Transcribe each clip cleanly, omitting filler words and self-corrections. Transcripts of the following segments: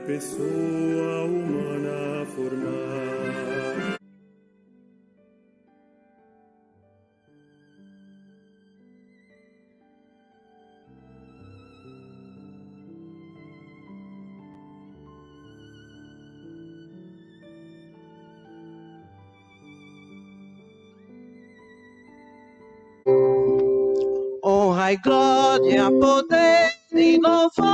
pessoa humana formar. Honra e glória, poder e louvor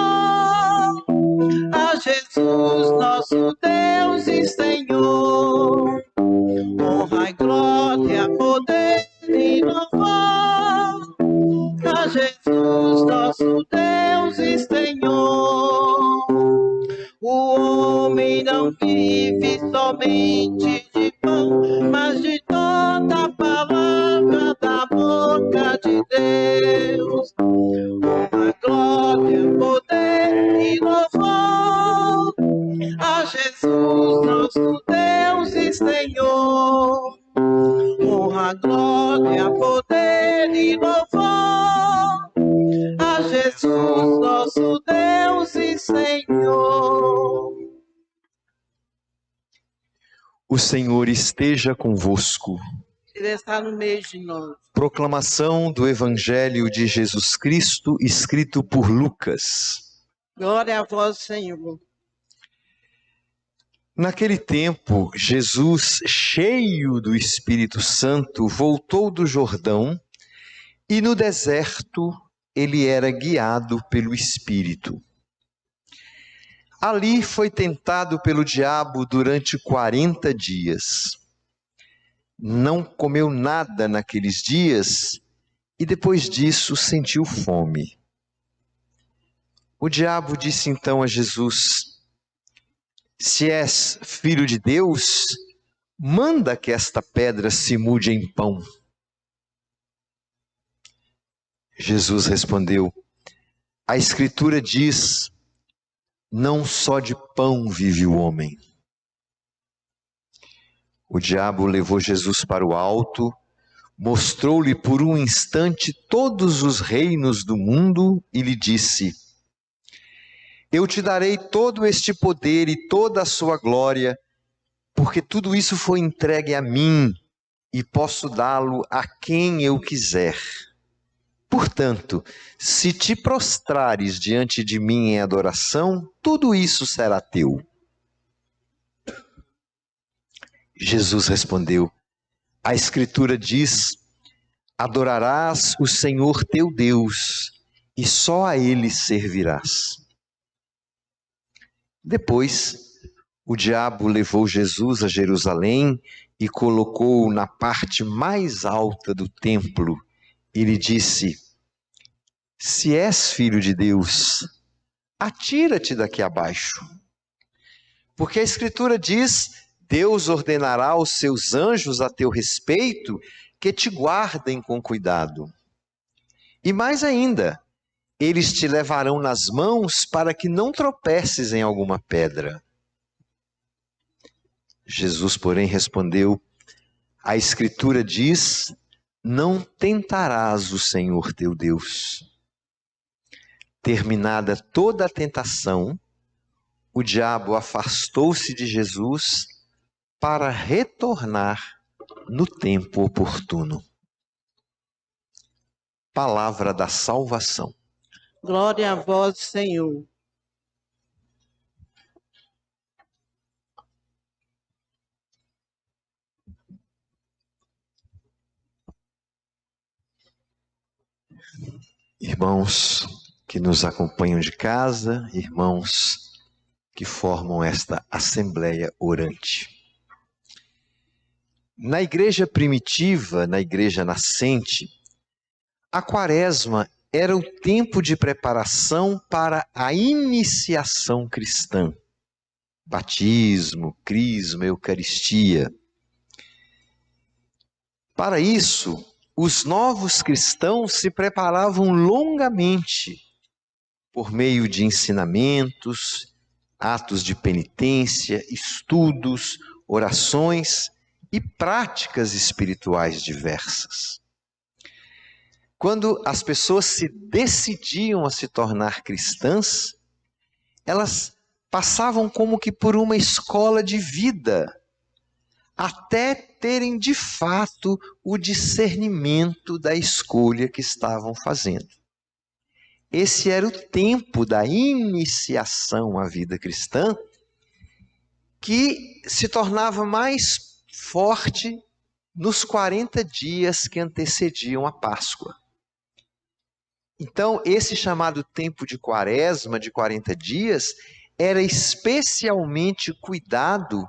a Jesus, nosso Deus e Senhor. Honra e glória, poder e louvor a Jesus, nosso Deus e Senhor. O homem não vive somente de pão, mas de toda a palavra da boca de Deus. Honra, glória, poder e louvor a Jesus, nosso Deus e Senhor. Honra, glória, poder e louvor a Jesus, nosso Deus e Senhor. O Senhor esteja convosco. Ele está no meio de nós. Proclamação do Evangelho de Jesus Cristo, escrito por Lucas. Glória a vós, Senhor. Naquele tempo, Jesus, cheio do Espírito Santo, voltou do Jordão e no deserto ele era guiado pelo Espírito. Ali foi tentado pelo diabo durante 40 dias. Não comeu nada naqueles dias e depois disso sentiu fome. O diabo disse então a Jesus: se és filho de Deus, manda que esta pedra se mude em pão. Jesus respondeu: a Escritura diz, não só de pão vive o homem. O diabo levou Jesus para o alto, mostrou-lhe por um instante todos os reinos do mundo e lhe disse: eu te darei todo este poder e toda a sua glória, porque tudo isso foi entregue a mim e posso dá-lo a quem eu quiser. Portanto, se te prostrares diante de mim em adoração, tudo isso será teu. Jesus respondeu: a Escritura diz, adorarás o Senhor teu Deus e só a Ele servirás. Depois, o diabo levou Jesus a Jerusalém e colocou-o na parte mais alta do templo e lhe disse: se és filho de Deus, atira-te daqui abaixo. Porque a Escritura diz, Deus ordenará aos seus anjos a teu respeito que te guardem com cuidado. E mais ainda, eles te levarão nas mãos para que não tropeces em alguma pedra. Jesus, porém, respondeu: a Escritura diz, não tentarás o Senhor teu Deus. Terminada toda a tentação, o diabo afastou-se de Jesus para retornar no tempo oportuno. Palavra da salvação. Glória a vós, Senhor. Irmãos que nos acompanham de casa, irmãos que formam esta assembleia orante. Na igreja primitiva, na igreja nascente, a Quaresma era o tempo de preparação para a iniciação cristã. Batismo, crisma, eucaristia. Para isso, os novos cristãos se preparavam longamente por meio de ensinamentos, atos de penitência, estudos, orações e práticas espirituais diversas. Quando as pessoas se decidiam a se tornar cristãs, elas passavam como que por uma escola de vida, até terem de fato o discernimento da escolha que estavam fazendo. Esse era o tempo da iniciação à vida cristã, que se tornava mais forte nos 40 dias que antecediam a Páscoa. Então, esse chamado tempo de Quaresma, de 40 dias, era especialmente cuidado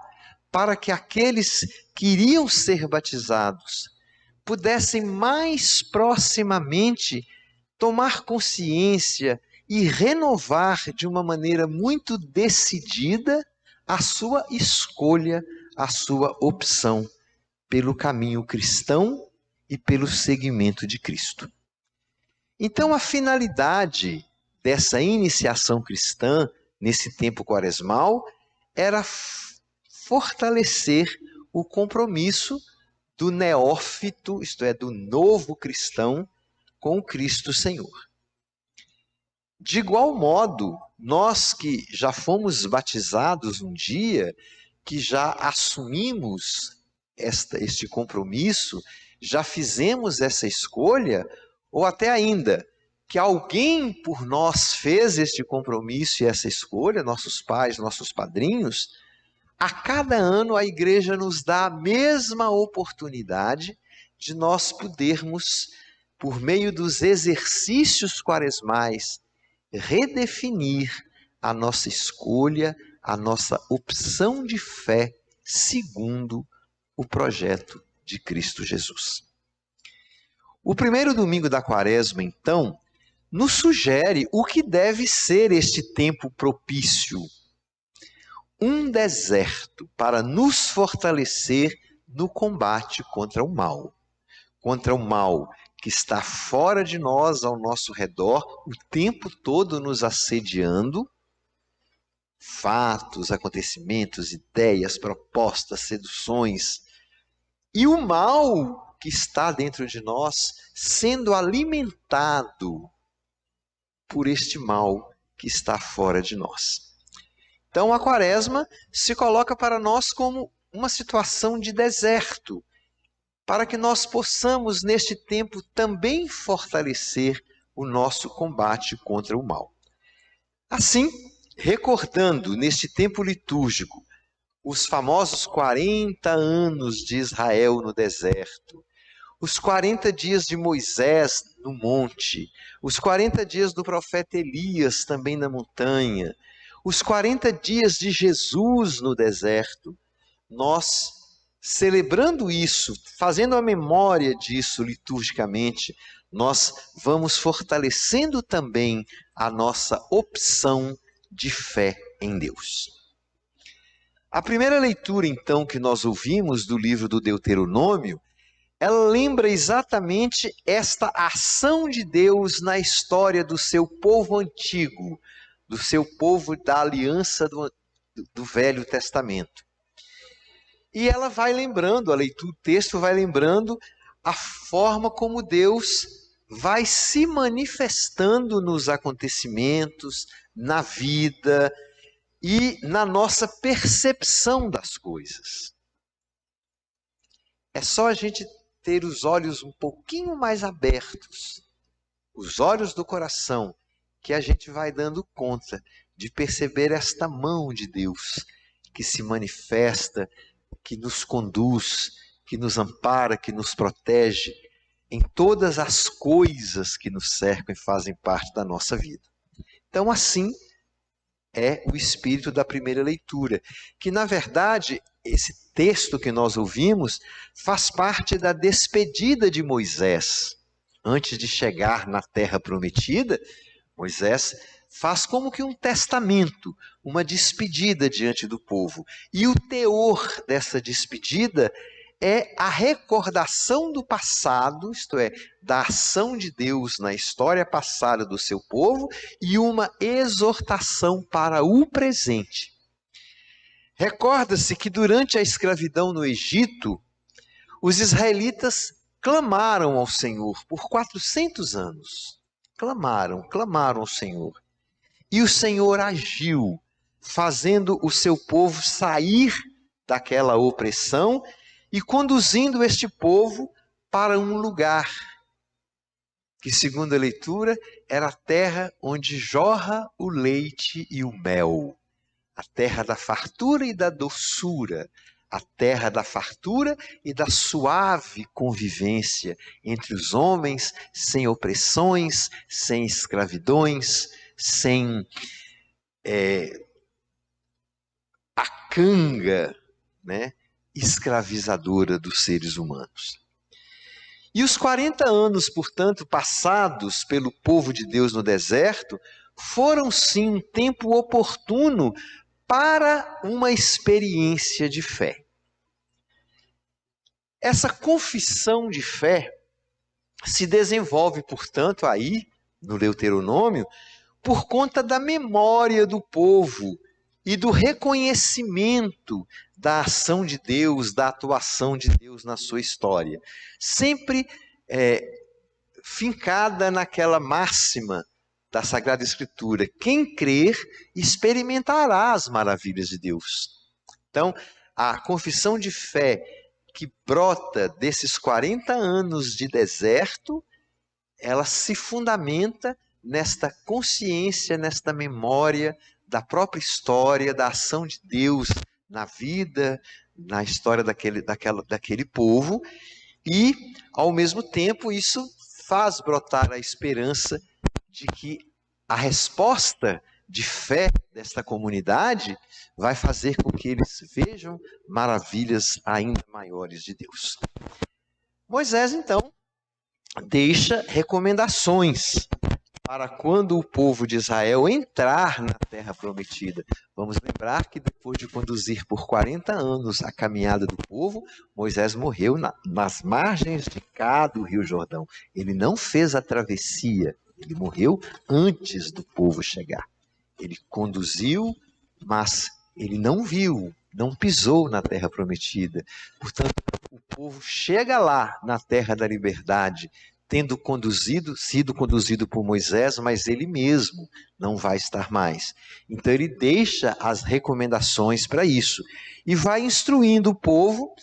para que aqueles que iriam ser batizados pudessem mais proximamente tomar consciência e renovar de uma maneira muito decidida a sua escolha, a sua opção pelo caminho cristão e pelo seguimento de Cristo. Então, a finalidade dessa iniciação cristã, nesse tempo quaresmal, era fortalecer o compromisso do neófito, isto é, do novo cristão, com o Cristo Senhor. De igual modo, nós que já fomos batizados um dia, que já assumimos este compromisso, já fizemos essa escolha, ou até ainda, que alguém por nós fez este compromisso e essa escolha, nossos pais, nossos padrinhos, a cada ano a igreja nos dá a mesma oportunidade de nós podermos, por meio dos exercícios quaresmais, redefinir a nossa escolha, a nossa opção de fé, segundo o projeto de Cristo Jesus. O primeiro domingo da Quaresma, então, nos sugere o que deve ser este tempo propício. Um deserto para nos fortalecer no combate contra o mal. Contra o mal que está fora de nós, ao nosso redor, o tempo todo nos assediando. Fatos, acontecimentos, ideias, propostas, seduções. E o mal que está dentro de nós sendo alimentado por este mal que está fora de nós. Então a Quaresma se coloca para nós como uma situação de deserto, para que nós possamos neste tempo também fortalecer o nosso combate contra o mal. Assim, recordando neste tempo litúrgico os famosos 40 anos de Israel no deserto, os 40 dias de Moisés no monte, os 40 dias do profeta Elias também na montanha, os 40 dias de Jesus no deserto, nós, celebrando isso, fazendo a memória disso liturgicamente, nós vamos fortalecendo também a nossa opção de fé em Deus. A primeira leitura, então, que nós ouvimos do livro do Deuteronômio, ela lembra exatamente esta ação de Deus na história do seu povo antigo, do seu povo da aliança do Velho Testamento. E ela vai lembrando, o texto vai lembrando a forma como Deus vai se manifestando nos acontecimentos, na vida e na nossa percepção das coisas. É só a gente ter os olhos um pouquinho mais abertos, os olhos do coração, que a gente vai dando conta de perceber esta mão de Deus que se manifesta, que nos conduz, que nos ampara, que nos protege em todas as coisas que nos cercam e fazem parte da nossa vida. Então, assim é o espírito da primeira leitura, que na verdade esse texto que nós ouvimos faz parte da despedida de Moisés. Antes de chegar na terra prometida, Moisés faz como que um testamento, uma despedida diante do povo. E o teor dessa despedida é a recordação do passado, isto é, da ação de Deus na história passada do seu povo, e uma exortação para o presente. Recorda-se que durante a escravidão no Egito, os israelitas clamaram ao Senhor por 400 anos. Clamaram ao Senhor. E o Senhor agiu, fazendo o seu povo sair daquela opressão e conduzindo este povo para um lugar que, segundo a leitura, era a terra onde jorra o leite e o mel, a terra da fartura e da doçura, a terra da fartura e da suave convivência entre os homens, sem opressões, sem escravidões, sem a canga, né, escravizadora dos seres humanos. E os 40 anos, portanto, passados pelo povo de Deus no deserto, foram sim um tempo oportuno para uma experiência de fé. Essa confissão de fé se desenvolve, portanto, aí no Deuteronômio, por conta da memória do povo e do reconhecimento da ação de Deus, da atuação de Deus na sua história. Sempre fincada naquela máxima da Sagrada Escritura: quem crer experimentará as maravilhas de Deus. Então, a confissão de fé que brota desses 40 anos de deserto, ela se fundamenta nesta consciência, nesta memória da própria história, da ação de Deus na vida, na história daquele povo, e, ao mesmo tempo, isso faz brotar a esperança de que a resposta de fé desta comunidade vai fazer com que eles vejam maravilhas ainda maiores de Deus. Moisés, então, deixa recomendações para quando o povo de Israel entrar na terra prometida. Vamos lembrar que depois de conduzir por 40 anos a caminhada do povo, Moisés morreu nas margens de cá do Rio Jordão. Ele não fez a travessia, ele morreu antes do povo chegar. Ele conduziu, mas ele não viu, não pisou na terra prometida. Portanto, o povo chega lá na terra da liberdade, tendo sido conduzido por Moisés, mas ele mesmo não vai estar mais. Então ele deixa as recomendações para isso e vai instruindo o povo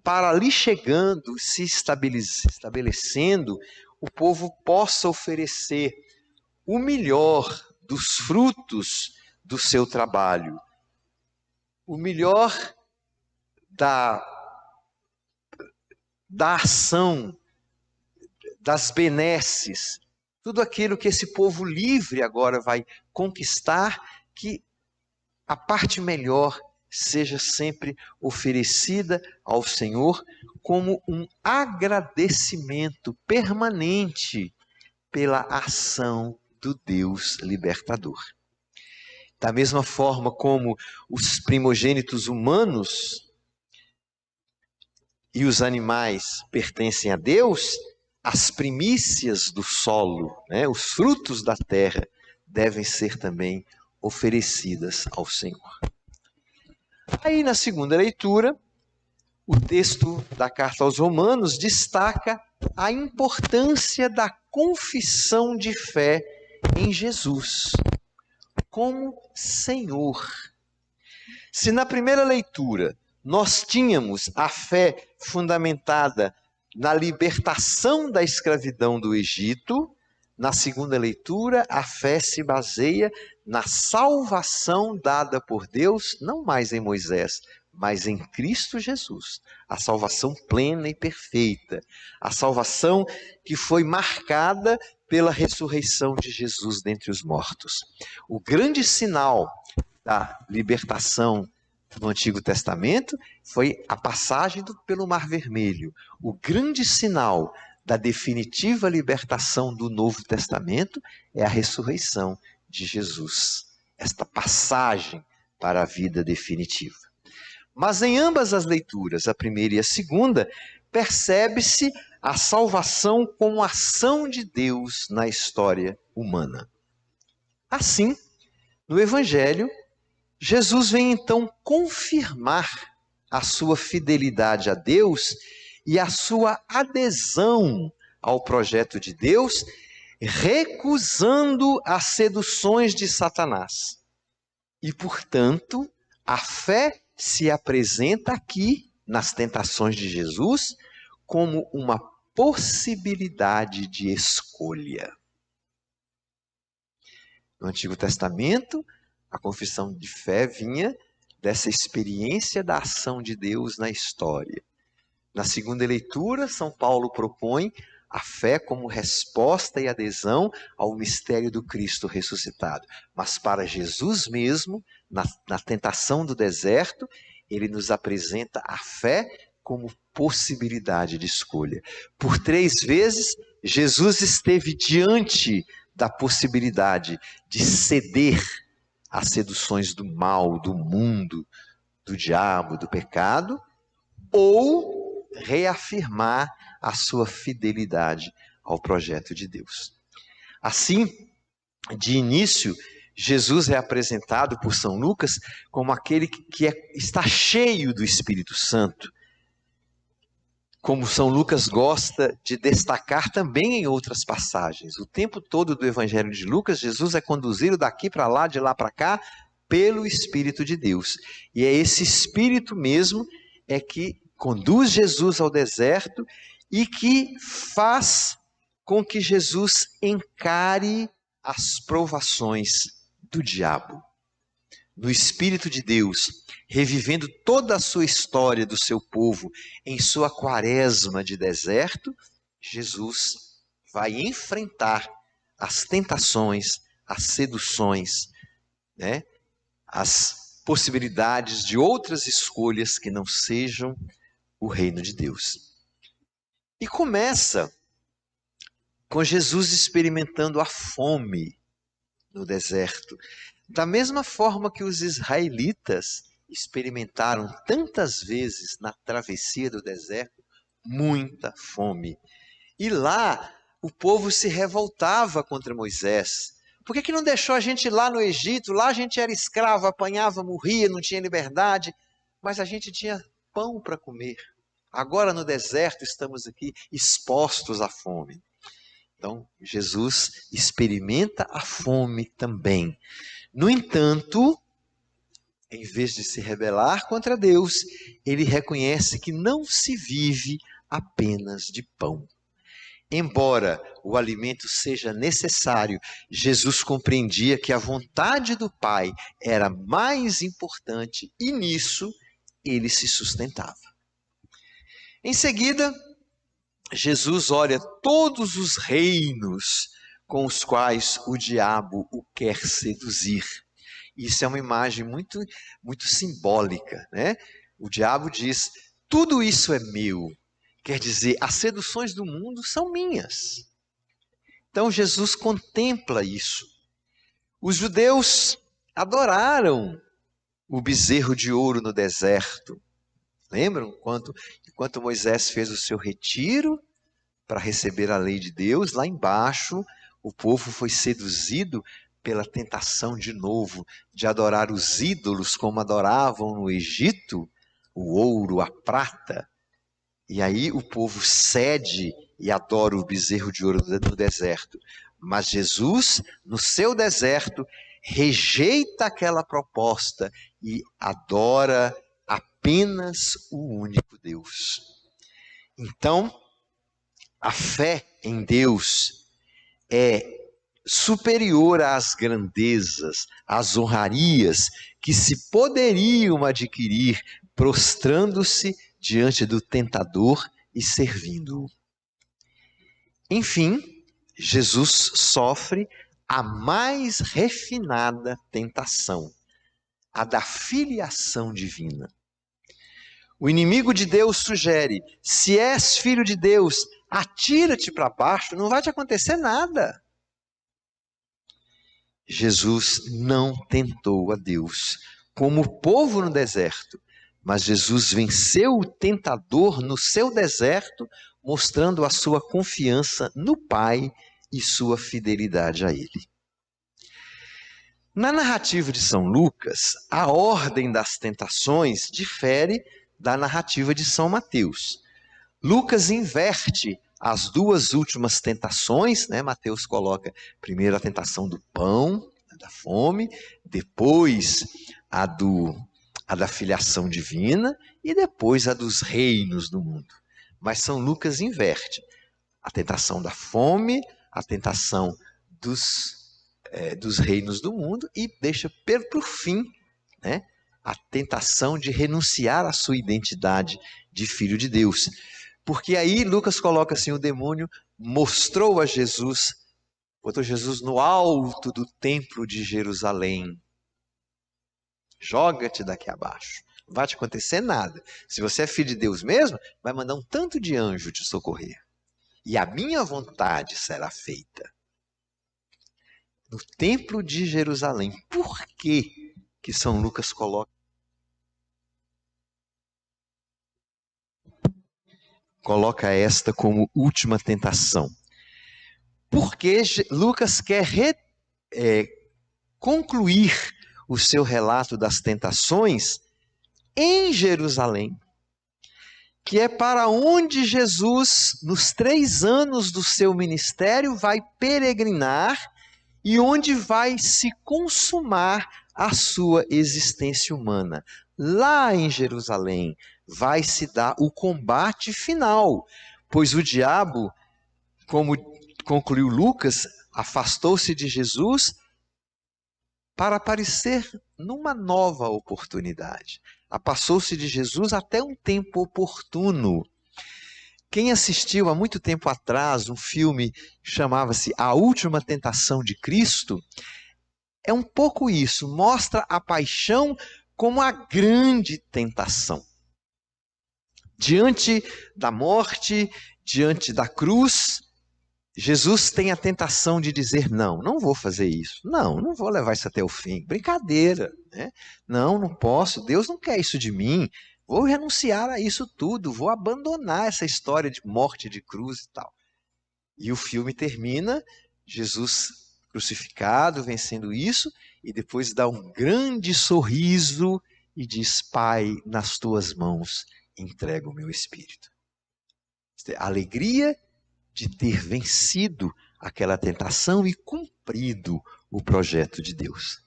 para, ali chegando, se estabelecendo, o povo possa oferecer o melhor dos frutos do seu trabalho, o melhor da ação, das benesses, tudo aquilo que esse povo livre agora vai conquistar, que a parte melhor seja sempre oferecida ao Senhor como um agradecimento permanente pela ação do Deus libertador. Da mesma forma como os primogênitos humanos e os animais pertencem a Deus, as primícias do solo, né, os frutos da terra, devem ser também oferecidas ao Senhor. Aí, na segunda leitura, o texto da carta aos Romanos destaca a importância da confissão de fé em Jesus como Senhor. Se na primeira leitura nós tínhamos a fé fundamentada na libertação da escravidão do Egito, na segunda leitura, a fé se baseia na salvação dada por Deus, não mais em Moisés, mas em Cristo Jesus. A salvação plena e perfeita. A salvação que foi marcada pela ressurreição de Jesus dentre os mortos. O grande sinal da libertação no Antigo Testamento foi a passagem pelo Mar Vermelho. O grande sinal da definitiva libertação do Novo Testamento é a ressurreição de Jesus. Esta passagem para a vida definitiva. Mas em ambas as leituras, a primeira e a segunda, percebe-se a salvação como ação de Deus na história humana. Assim, no Evangelho, Jesus vem então confirmar a sua fidelidade a Deus e a sua adesão ao projeto de Deus, recusando as seduções de Satanás. E, portanto, a fé se apresenta aqui, nas tentações de Jesus, como uma possibilidade de escolha. No Antigo Testamento, a confissão de fé vinha dessa experiência da ação de Deus na história. Na segunda leitura, São Paulo propõe a fé como resposta e adesão ao mistério do Cristo ressuscitado. Mas para Jesus mesmo, na tentação do deserto, ele nos apresenta a fé como possibilidade de escolha. Por 3 vezes, Jesus esteve diante da possibilidade de ceder às seduções do mal, do mundo, do diabo, do pecado, ou reafirmar a sua fidelidade ao projeto de Deus. Assim, de início, Jesus é apresentado por São Lucas como aquele que está cheio do Espírito Santo, como São Lucas gosta de destacar também em outras passagens. O tempo todo do Evangelho de Lucas, Jesus é conduzido daqui para lá, de lá para cá, pelo Espírito de Deus. E é esse Espírito mesmo que conduz Jesus ao deserto e que faz com que Jesus encare as provações do diabo. No Espírito de Deus, revivendo toda a sua história do seu povo em sua quaresma de deserto, Jesus vai enfrentar as tentações, as seduções, as possibilidades de outras escolhas que não sejam o reino de Deus. E começa com Jesus experimentando a fome no deserto, da mesma forma que os israelitas experimentaram tantas vezes na travessia do deserto muita fome. E lá o povo se revoltava contra Moisés. Por que não deixou a gente ir lá no Egito? Lá a gente era escravo, apanhava, morria, não tinha liberdade, mas a gente tinha pão para comer. Agora no deserto estamos aqui expostos à fome. Então Jesus experimenta a fome também. No entanto, em vez de se rebelar contra Deus, ele reconhece que não se vive apenas de pão. Embora o alimento seja necessário, Jesus compreendia que a vontade do Pai era mais importante e nisso ele se sustentava. Em seguida, Jesus olha todos os reinos com os quais o diabo o quer seduzir. Isso é uma imagem muito, muito simbólica, né? O diabo diz, tudo isso é meu. Quer dizer, as seduções do mundo são minhas. Então Jesus contempla isso. Os judeus adoraram o bezerro de ouro no deserto. Lembram? Enquanto Moisés fez o seu retiro para receber a lei de Deus, lá embaixo o povo foi seduzido pela tentação de novo de adorar os ídolos como adoravam no Egito, o ouro, a prata. E aí o povo cede e adora o bezerro de ouro no deserto. Mas Jesus, no seu deserto, rejeita aquela proposta e adora apenas o único Deus. Então, a fé em Deus é superior às grandezas, às honrarias que se poderiam adquirir prostrando-se diante do tentador e servindo-o. Enfim, Jesus sofre a mais refinada tentação, a da filiação divina. O inimigo de Deus sugere, se és filho de Deus, atira-te para baixo, não vai te acontecer nada. Jesus não tentou a Deus, como o povo no deserto, mas Jesus venceu o tentador no seu deserto, mostrando a sua confiança no Pai e sua fidelidade a Ele. Na narrativa de São Lucas, a ordem das tentações difere da narrativa de São Mateus. Lucas inverte as duas últimas tentações, né? Mateus coloca primeiro a tentação do pão, da fome, depois a da filiação divina e depois a dos reinos do mundo. Mas São Lucas inverte a tentação da fome, a tentação dos reinos do mundo e deixa por fim, né, a tentação de renunciar à sua identidade de filho de Deus. Porque aí Lucas coloca assim, o demônio mostrou a Jesus, botou Jesus no alto do templo de Jerusalém. Joga-te daqui abaixo. Não vai te acontecer nada. Se você é filho de Deus mesmo, vai mandar um tanto de anjo te socorrer. E a minha vontade será feita. No templo de Jerusalém. Por que São Lucas coloca esta como última tentação? Porque Lucas quer concluir o seu relato das tentações em Jerusalém, que é para onde Jesus, nos 3 anos do seu ministério, vai peregrinar e onde vai se consumar a sua existência humana. Lá em Jerusalém vai se dar o combate final, pois o diabo, como concluiu Lucas, afastou-se de Jesus para aparecer numa nova oportunidade. Afastou-se de Jesus até um tempo oportuno. Quem assistiu há muito tempo atrás um filme que chamava-se A Última Tentação de Cristo, é um pouco isso, mostra a paixão como a grande tentação. Diante da morte, diante da cruz, Jesus tem a tentação de dizer, não vou fazer isso, não vou levar isso até o fim, brincadeira, né? Não posso, Deus não quer isso de mim, vou renunciar a isso tudo, vou abandonar essa história de morte de cruz e tal. E o filme termina, Jesus crucificado, vencendo isso, e depois dá um grande sorriso e diz, Pai, nas tuas mãos entrego o meu espírito. A alegria de ter vencido aquela tentação e cumprido o projeto de Deus.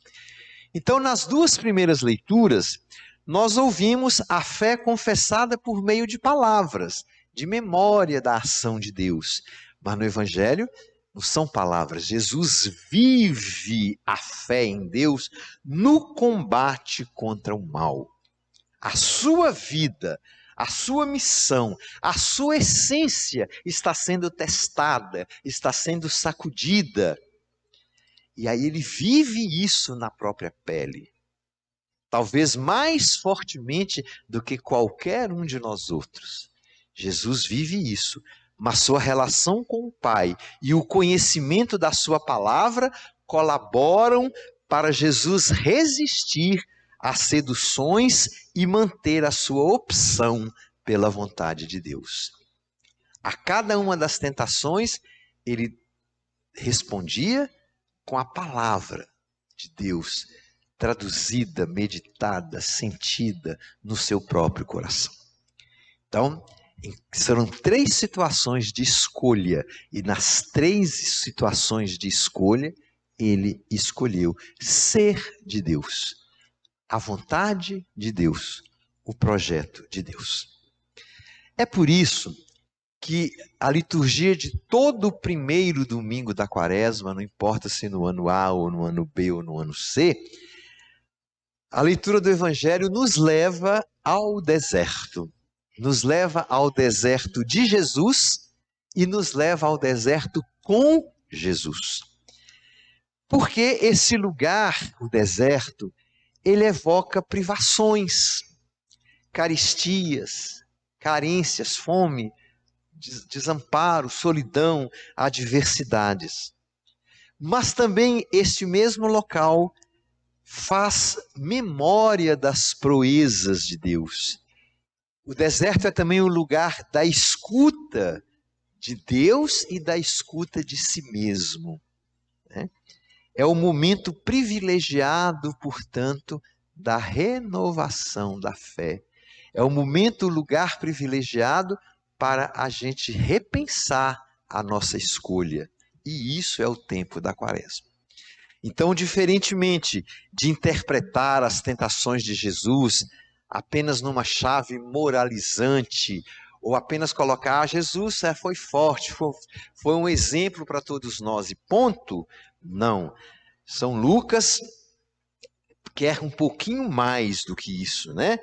Então, nas 2 primeiras leituras, nós ouvimos a fé confessada por meio de palavras, de memória da ação de Deus. Mas no Evangelho, não são palavras. Jesus vive a fé em Deus no combate contra o mal. A sua vida, a sua missão, a sua essência está sendo testada, está sendo sacudida. E aí ele vive isso na própria pele. Talvez mais fortemente do que qualquer um de nós outros. Jesus vive isso, mas sua relação com o Pai e o conhecimento da sua palavra colaboram para Jesus resistir às seduções e manter a sua opção pela vontade de Deus. A cada uma das tentações, ele respondia com a palavra de Deus, traduzida, meditada, sentida no seu próprio coração. Então, serão 3 situações de escolha, e nas 3 situações de escolha, ele escolheu ser de Deus. A vontade de Deus, o projeto de Deus. É por isso que a liturgia de todo o primeiro domingo da Quaresma, não importa se no ano A, ou no ano B, ou no ano C, a leitura do Evangelho nos leva ao deserto. Nos leva ao deserto de Jesus e nos leva ao deserto com Jesus. Porque esse lugar, o deserto, ele evoca privações, caristias, carências, fome, desamparo, solidão, adversidades. Mas também este mesmo local faz memória das proezas de Deus. O deserto é também o lugar da escuta de Deus e da escuta de si mesmo, né? É o momento privilegiado, portanto, da renovação da fé. É o momento, o lugar privilegiado para a gente repensar a nossa escolha. E isso é o tempo da Quaresma. Então, diferentemente de interpretar as tentações de Jesus apenas numa chave moralizante, ou apenas colocar, Jesus foi forte, foi um exemplo para todos nós, e ponto. Não. São Lucas quer um pouquinho mais do que isso, né?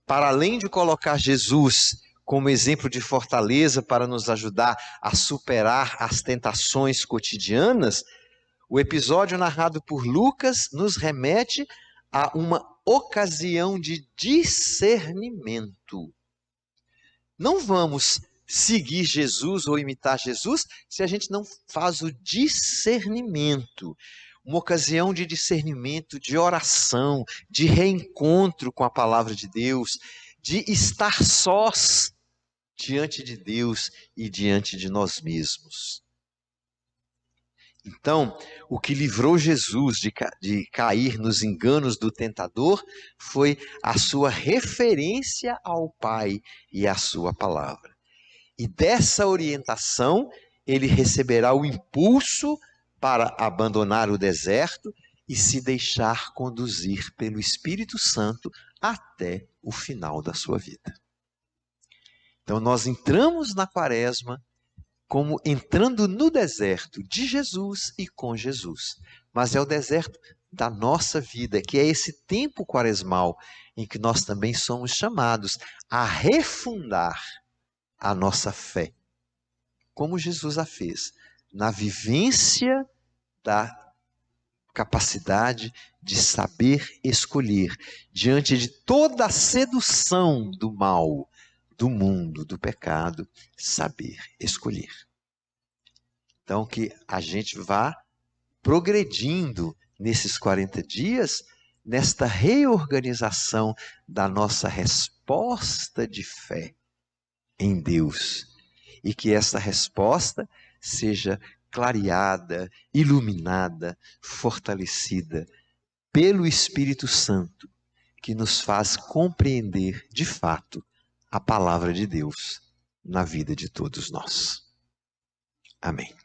Para além de colocar Jesus como exemplo de fortaleza para nos ajudar a superar as tentações cotidianas, o episódio narrado por Lucas nos remete a uma ocasião de discernimento. Não vamos seguir Jesus ou imitar Jesus se a gente não faz o discernimento. Uma ocasião de discernimento, de oração, de reencontro com a palavra de Deus, de estar sós diante de Deus e diante de nós mesmos. Então, o que livrou Jesus de cair nos enganos do tentador foi a sua referência ao Pai e à sua palavra. E dessa orientação, ele receberá o impulso para abandonar o deserto e se deixar conduzir pelo Espírito Santo até o final da sua vida. Então, nós entramos na Quaresma como entrando no deserto de Jesus e com Jesus. Mas é o deserto da nossa vida, que é esse tempo quaresmal em que nós também somos chamados a refundar a nossa fé, como Jesus a fez, na vivência da capacidade de saber escolher, diante de toda a sedução do mal, do mundo, do pecado, saber escolher. Então, que a gente vá progredindo nesses 40 dias, nesta reorganização da nossa resposta de fé em Deus. E que essa resposta seja clareada, iluminada, fortalecida pelo Espírito Santo, que nos faz compreender de fato a palavra de Deus na vida de todos nós. Amém.